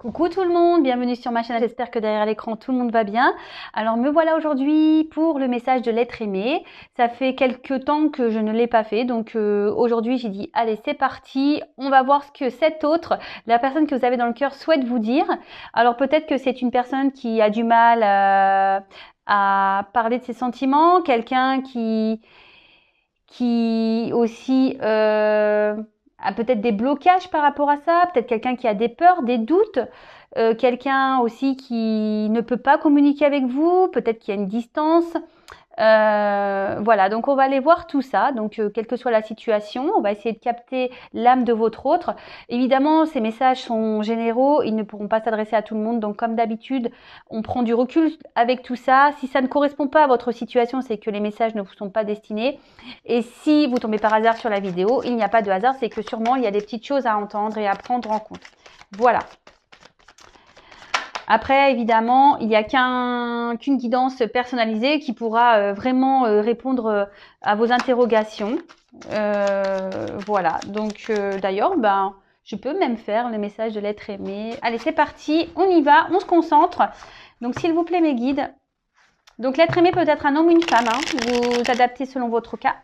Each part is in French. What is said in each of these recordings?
Coucou tout le monde, bienvenue sur ma chaîne, j'espère que derrière l'écran tout le monde va bien. Alors me voilà aujourd'hui pour le message de l'être aimé. Ça fait quelques temps que je ne l'ai pas fait, donc aujourd'hui j'ai dit allez c'est parti, on va voir ce que cet autre, la personne que vous avez dans le cœur souhaite vous dire. Alors peut-être que c'est une personne qui a du mal à parler de ses sentiments, quelqu'un qui aussi a peut-être des blocages par rapport à ça, peut-être quelqu'un qui a des peurs, des doutes, quelqu'un aussi qui ne peut pas communiquer avec vous, peut-être qu'il y a une distance. Voilà, donc on va aller voir tout ça. Donc, quelle que soit la situation, on va essayer de capter l'âme de votre autre. Évidemment, ces messages sont généraux, ils ne pourront pas s'adresser à tout le monde. Donc, comme d'habitude, on prend du recul avec tout ça. Si ça ne correspond pas à votre situation, c'est que les messages ne vous sont pas destinés. Et si vous tombez par hasard sur la vidéo, il n'y a pas de hasard, c'est que sûrement il y a des petites choses à entendre et à prendre en compte. Voilà. Après, évidemment, il n'y a qu'une guidance personnalisée qui pourra vraiment répondre à vos interrogations. Voilà. Donc, d'ailleurs, je peux même faire le message de l'être aimé. Allez, c'est parti. On y va. On se concentre. Donc, s'il vous plaît, mes guides. Donc, l'être aimé peut être un homme ou une femme. Hein. Vous adaptez selon votre cas.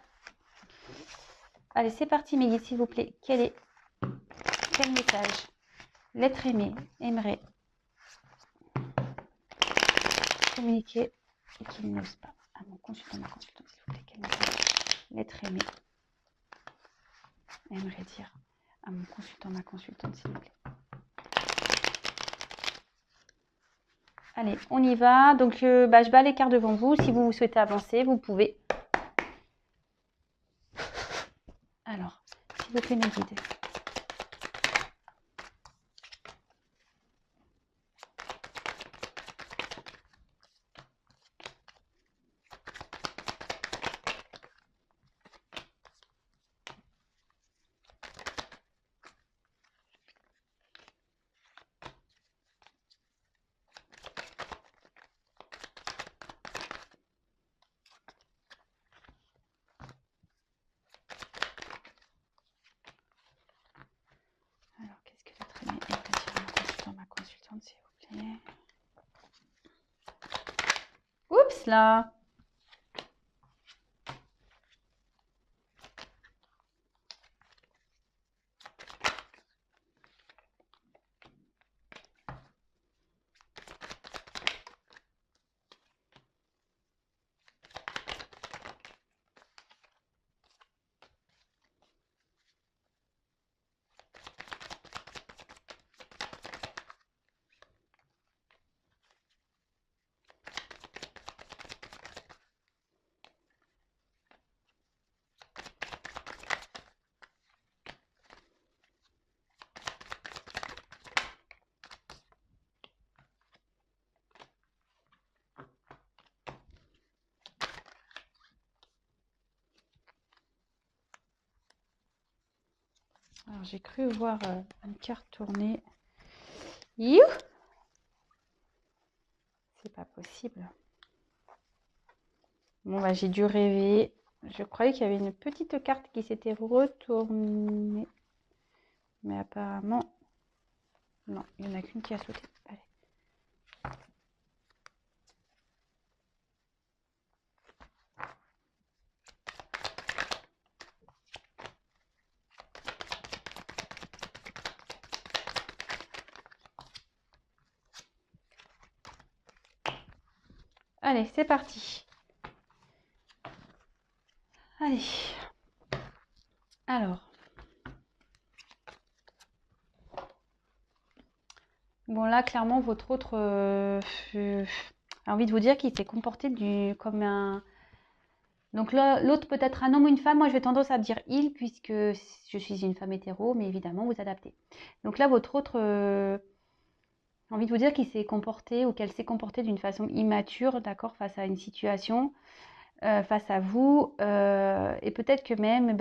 Allez, c'est parti, mes guides, s'il vous plaît. Quel message l'être aimé aimerait communiquer et qu'il n'ose pas. À mon consultant, ma consultante, s'il vous plaît, quel message l'être aimé aimerait dire à mon consultant, ma consultante, s'il vous plaît. Allez, on y va. Donc, je bats les cartes devant vous. Si vous souhaitez avancer, vous pouvez. Alors, s'il vous plaît, mes guides. S'il vous plaît. Oups là. Alors, j'ai cru voir une carte tourner. You, c'est pas possible. Bon, j'ai dû rêver. Je croyais qu'il y avait une petite carte qui s'était retournée. Mais apparemment, non, il n'y en a qu'une qui a sauté. Allez. Allez, c'est parti. Allez. Alors. Bon, là, clairement, votre autre a envie de vous dire qu'il s'est comporté comme un... Donc l'autre peut être un homme ou une femme. Moi, je vais tendance à dire il, puisque je suis une femme hétéro, mais évidemment, vous adaptez. Donc là, votre autre a envie de vous dire qu'il s'est comporté ou qu'elle s'est comportée d'une façon immature, d'accord, face à une situation, face à vous. Et peut-être que même,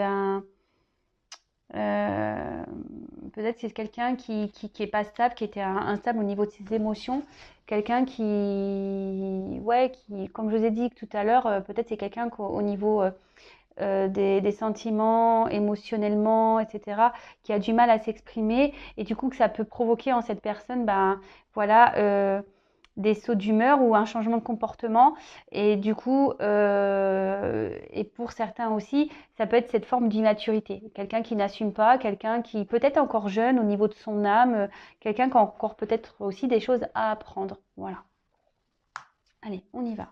peut-être que c'est quelqu'un qui est pas stable, qui était instable au niveau de ses émotions, quelqu'un qui, comme je vous ai dit tout à l'heure, peut-être c'est quelqu'un au niveau des sentiments émotionnellement, etc., qui a du mal à s'exprimer et du coup que ça peut provoquer en cette personne, ben voilà, des sauts d'humeur ou un changement de comportement. Et du coup, et pour certains aussi, ça peut être cette forme d'immaturité. Quelqu'un qui n'assume pas, quelqu'un qui peut-être encore jeune au niveau de son âme, quelqu'un qui a encore peut-être aussi des choses à apprendre. Voilà. Allez, on y va.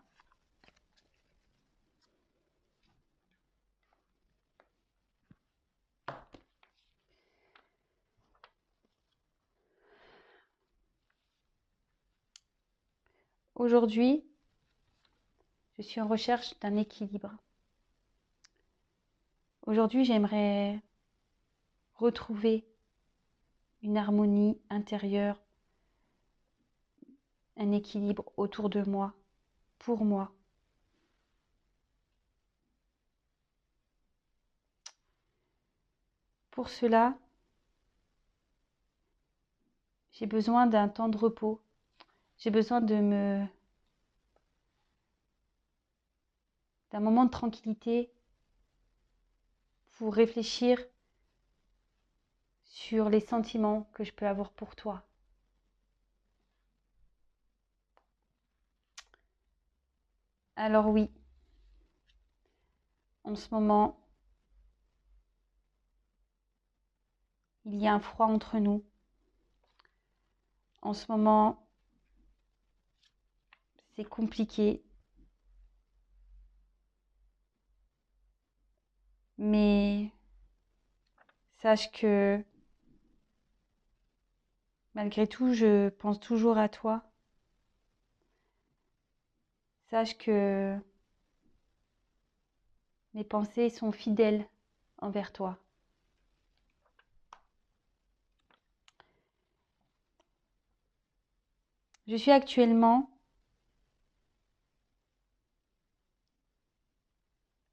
Aujourd'hui, je suis en recherche d'un équilibre. Aujourd'hui, j'aimerais retrouver une harmonie intérieure, un équilibre autour de moi, pour moi. Pour cela, j'ai besoin d'un temps de repos. J'ai besoin d'un moment de tranquillité pour réfléchir sur les sentiments que je peux avoir pour toi. Alors oui, en ce moment, il y a un froid entre nous. En ce moment, c'est compliqué. Mais sache que malgré tout, je pense toujours à toi. Sache que mes pensées sont fidèles envers toi. Je suis actuellement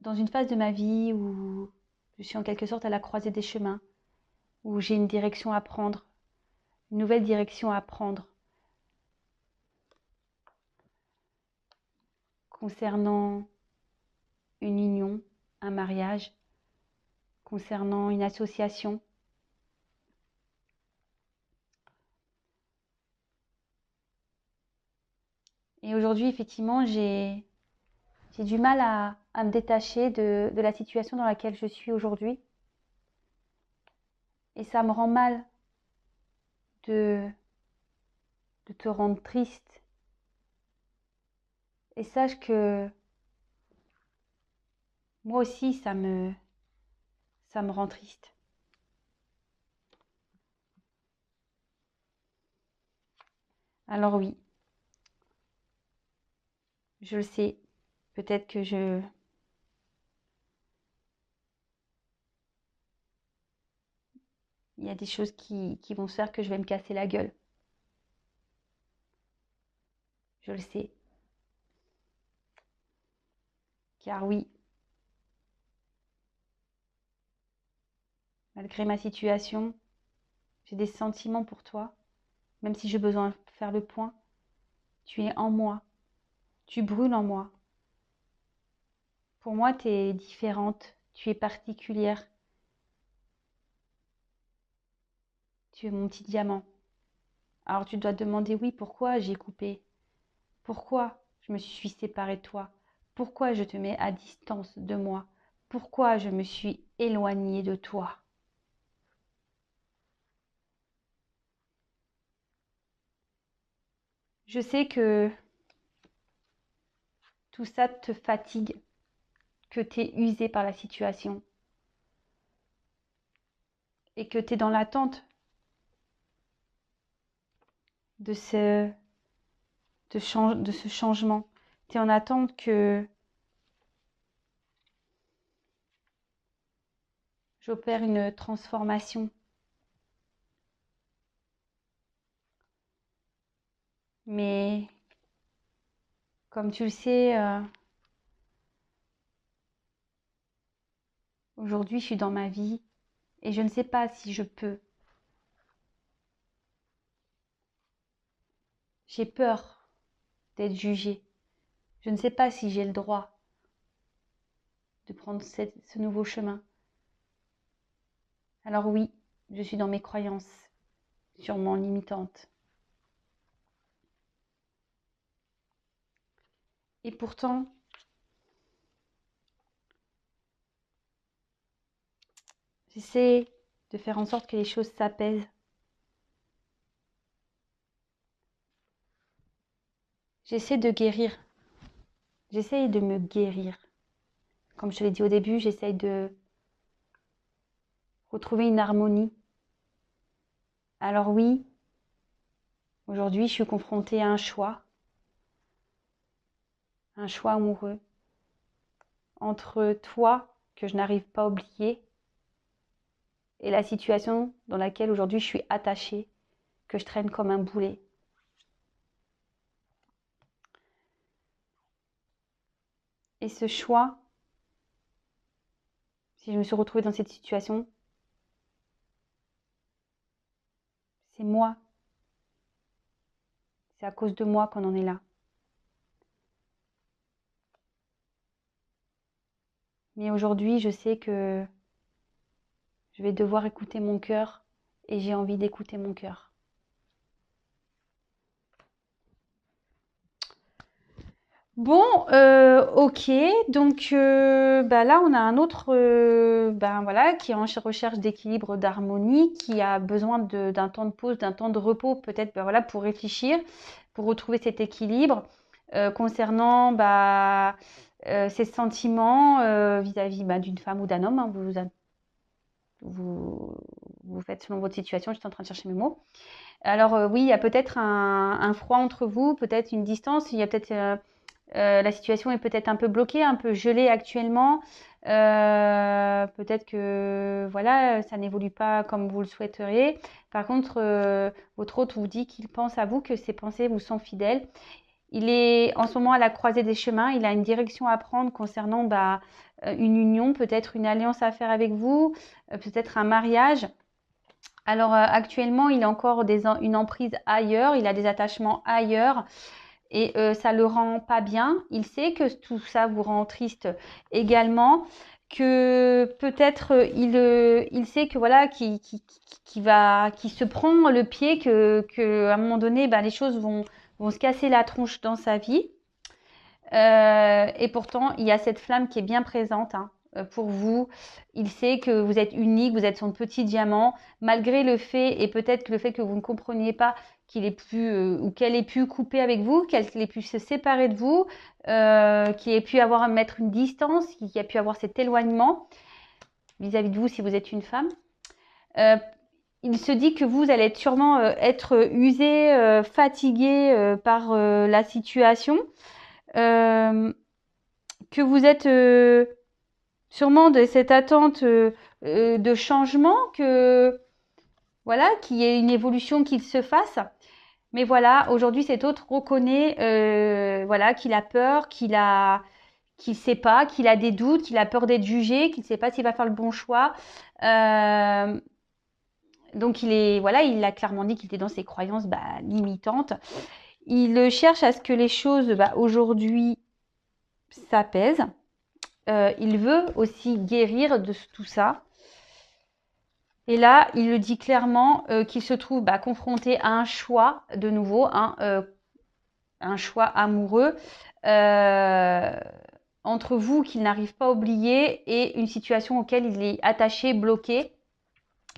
dans une phase de ma vie où je suis en quelque sorte à la croisée des chemins, où j'ai une direction à prendre, une nouvelle direction à prendre concernant une union, un mariage, concernant une association. Et aujourd'hui, effectivement, j'ai du mal à me détacher de la situation dans laquelle je suis aujourd'hui. Et ça me rend mal de te rendre triste. Et sache que moi aussi, ça me rend triste. Alors oui, je le sais. Peut-être que il y a des choses qui vont se faire que je vais me casser la gueule. Je le sais. Car oui, malgré ma situation, j'ai des sentiments pour toi. Même si j'ai besoin de faire le point, tu es en moi. Tu brûles en moi. Pour moi, tu es différente. Tu es particulière. Tu es mon petit diamant. Alors tu dois te demander, oui, pourquoi j'ai coupé? Pourquoi je me suis séparée de toi? Pourquoi je te mets à distance de moi? Pourquoi je me suis éloignée de toi? Je sais que tout ça te fatigue, que tu es usé par la situation et que tu es dans l'attente de de ce changement. Tu es en attente que j'opère une transformation. Mais comme tu le sais, aujourd'hui je suis dans ma vie et je ne sais pas si je peux. J'ai peur d'être jugée. Je ne sais pas si j'ai le droit. de prendre ce nouveau chemin. Alors oui, je suis dans mes croyances, sûrement limitantes. Et pourtant, j'essaie de faire en sorte que les choses s'apaisent. J'essaie de guérir. J'essaie de me guérir. Comme je te l'ai dit au début, j'essaie de retrouver une harmonie. Alors oui, aujourd'hui, je suis confrontée à un choix amoureux, entre toi, que je n'arrive pas à oublier, et la situation dans laquelle aujourd'hui je suis attachée, que je traîne comme un boulet. Et ce choix, si je me suis retrouvée dans cette situation, c'est moi. C'est à cause de moi qu'on en est là. Mais aujourd'hui, je sais que je vais devoir écouter mon cœur et j'ai envie d'écouter mon cœur. Bon, ok, donc là on a un autre, voilà, qui est en recherche d'équilibre, d'harmonie, qui a besoin d'un temps de pause, d'un temps de repos, peut-être, voilà, pour réfléchir, pour retrouver cet équilibre concernant ses sentiments vis-à-vis d'une femme ou d'un homme. Hein, vous faites selon votre situation, j'étais en train de chercher mes mots. Alors oui, il y a peut-être un froid entre vous, peut-être une distance, il y a peut-être la situation est peut-être un peu bloquée, un peu gelée actuellement. Peut-être que voilà, ça n'évolue pas comme vous le souhaiteriez. Par contre, votre hôte vous dit qu'il pense à vous, que ses pensées vous sont fidèles. Il est en ce moment à la croisée des chemins. Il a une direction à prendre concernant une union, peut-être une alliance à faire avec vous, peut-être un mariage. Alors actuellement, il a encore une emprise ailleurs, il a des attachements ailleurs. Et ça le rend pas bien. Il sait que tout ça vous rend triste également, que peut-être il sait que voilà, qu'il se prend le pied, que à un moment donné, les choses vont se casser la tronche dans sa vie. Et pourtant, il y a cette flamme qui est bien présente, hein, pour vous. Il sait que vous êtes unique, vous êtes son petit diamant, malgré le fait, et peut-être le fait que vous ne compreniez pas qu'il ait pu, ou qu'elle ait pu couper avec vous, qu'elle ait pu se séparer de vous, qu'il ait pu mettre une distance, qu'il y a pu avoir cet éloignement vis-à-vis de vous si vous êtes une femme. Il se dit que vous allez sûrement être usé, fatigué par la situation. Que vous êtes sûrement de cette attente de changement, que voilà, qu'il y ait une évolution qui se fasse. Mais voilà, aujourd'hui, cet autre reconnaît voilà, qu'il a peur, qu'il sait pas, qu'il a des doutes, qu'il a peur d'être jugé, qu'il ne sait pas s'il va faire le bon choix. Donc il a clairement dit qu'il était dans ses croyances limitantes. Il cherche à ce que les choses aujourd'hui s'apaisent. Il veut aussi guérir de tout ça. Et là, il le dit clairement qu'il se trouve confronté à un choix de nouveau, un choix amoureux entre vous qu'il n'arrive pas à oublier et une situation auquel il est attaché, bloqué,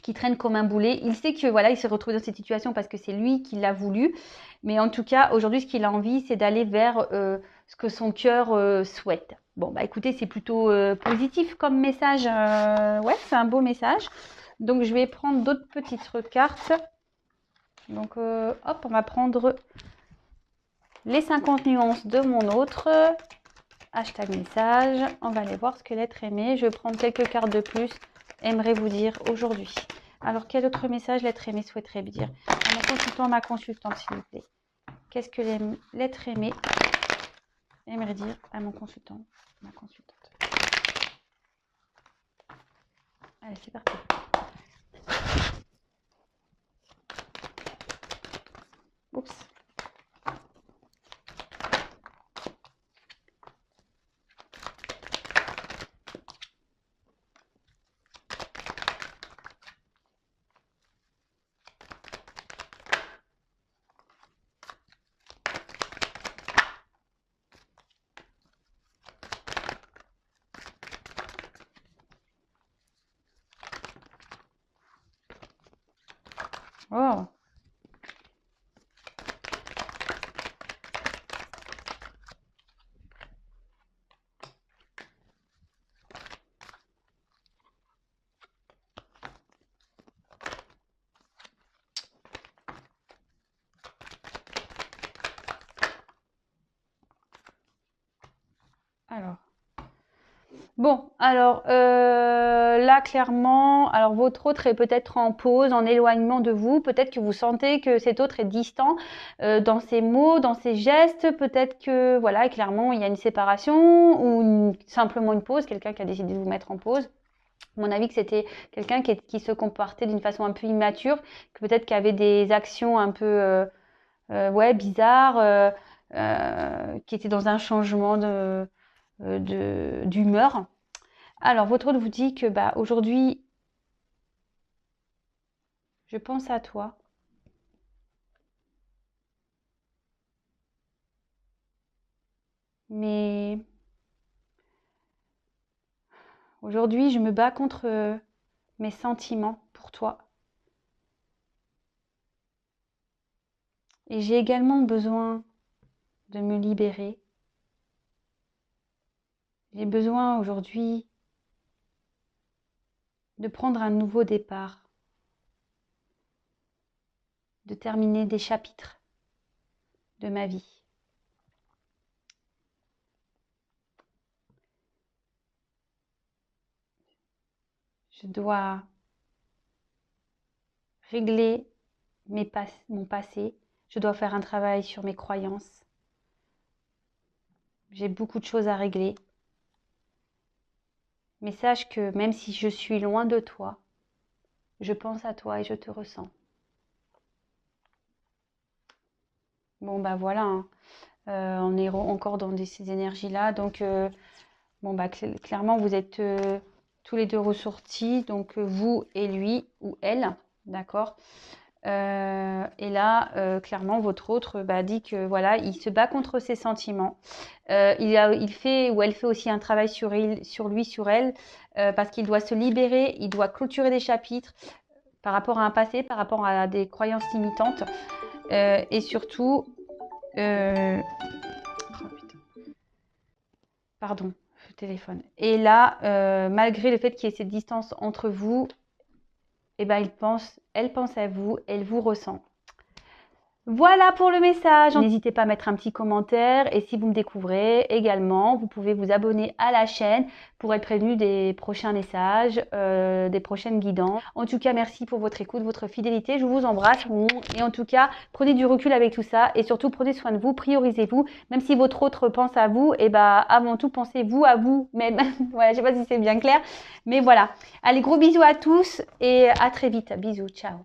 qui traîne comme un boulet. Il sait que voilà, il s'est retrouvé dans cette situation parce que c'est lui qui l'a voulu. Mais en tout cas, aujourd'hui, ce qu'il a envie, c'est d'aller vers ce que son cœur souhaite. Bon, écoutez, c'est plutôt positif comme message. Ouais, c'est un beau message. Donc, je vais prendre d'autres petites cartes. Donc, hop, on va prendre les 50 nuances de mon autre. Hashtag message. On va aller voir ce que l'être aimé. Je vais prendre quelques cartes de plus. Aimerait vous dire aujourd'hui. Alors, quel autre message l'être aimé souhaiterait dire à mon consultant, à ma consultante, s'il vous plaît. Qu'est-ce que l'être aimé aimerait dire à mon consultant, ma consultante. Allez, c'est parti. Oups. Oh. Alors. Bon, alors là clairement, alors votre autre est peut-être en pause, en éloignement de vous. Peut-être que vous sentez que cet autre est distant dans ses mots, dans ses gestes. Peut-être que voilà, clairement il y a une séparation ou simplement une pause, quelqu'un qui a décidé de vous mettre en pause. À mon avis que c'était quelqu'un qui se comportait d'une façon un peu immature, que peut-être qu'il avait des actions un peu ouais bizarres, qui était dans un changement d'humeur. Alors, votre hôte vous dit que bah, aujourd'hui, je pense à toi, mais aujourd'hui, je me bats contre mes sentiments pour toi. Et j'ai également besoin de me libérer. J'ai besoin aujourd'hui de prendre un nouveau départ, de terminer des chapitres de ma vie. Je dois régler mon passé. Je dois faire un travail sur mes croyances. J'ai beaucoup de choses à régler. Mais sache que même si je suis loin de toi, je pense à toi et je te ressens. Bon, bah voilà, hein. On est encore dans ces énergies-là. Donc, bon, bah clairement, vous êtes tous les deux ressortis. Donc, vous et lui ou elle, d'accord. Et là, clairement, votre autre bah, dit que voilà, il se bat contre ses sentiments. Il fait ou elle fait aussi un travail sur lui, sur elle, parce qu'il doit se libérer, il doit clôturer des chapitres par rapport à un passé, par rapport à des croyances limitantes, et surtout, oh, putain. Pardon, le téléphone. Et là, malgré le fait qu'il y ait cette distance entre vous, eh ben, elle pense à vous, elle vous ressent. Voilà pour le message. N'hésitez pas à mettre un petit commentaire et si vous me découvrez également, vous pouvez vous abonner à la chaîne pour être prévenu des prochains messages, des prochaines guidances. En tout cas, merci pour votre écoute, votre fidélité. Je vous embrasse et en tout cas, prenez du recul avec tout ça et surtout prenez soin de vous, priorisez-vous. Même si votre autre pense à vous, et bah avant tout, pensez-vous à vous même. Voilà, je sais pas si c'est bien clair, mais voilà. Allez, gros bisous à tous et à très vite. Bisous, ciao.